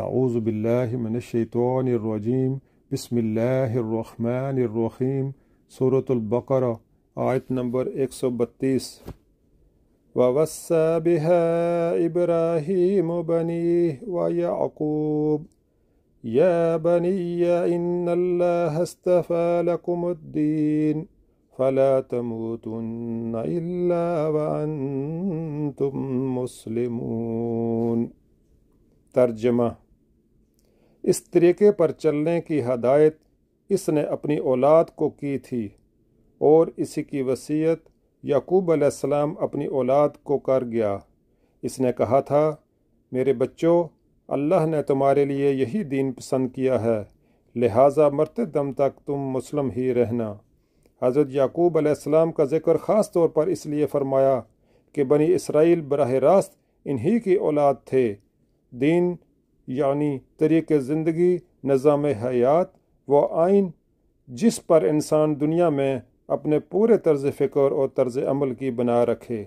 اعوذ باللہ من الشیطان الرجیم بسم اللہ الرحمن الرحیم سورۃ البقرہ آیت نمبر 132 وَوَصَّى بِهَا إِبْرَاهِيمُ بَنِيهِ وَيَعْقُوبُ يَا بَنِيَّ إِنَّ اللَّهَ اصْطَفَى لَكُمُ الدِّينَ فَلَا تَمُوتُنَّ إِلَّا وَأَنْتُمْ مُسْلِمُونَ۔ ترجمہ: اس طریقے پر چلنے کی ہدایت اس نے اپنی اولاد کو کی تھی، اور اسی کی وصیت یعقوب علیہ السلام اپنی اولاد کو کر گیا۔ اس نے کہا تھا، میرے بچوں، اللہ نے تمہارے لیے یہی دین پسند کیا ہے، لہٰذا مرتے دم تک تم مسلم ہی رہنا۔ حضرت یعقوب علیہ السلام کا ذکر خاص طور پر اس لیے فرمایا کہ بنی اسرائیل براہ راست انہی کی اولاد تھے۔ دین یعنی طریقِ زندگی، نظام حیات، وہ آئین جس پر انسان دنیا میں اپنے پورے طرز فکر اور طرز عمل کی بنا رکھے۔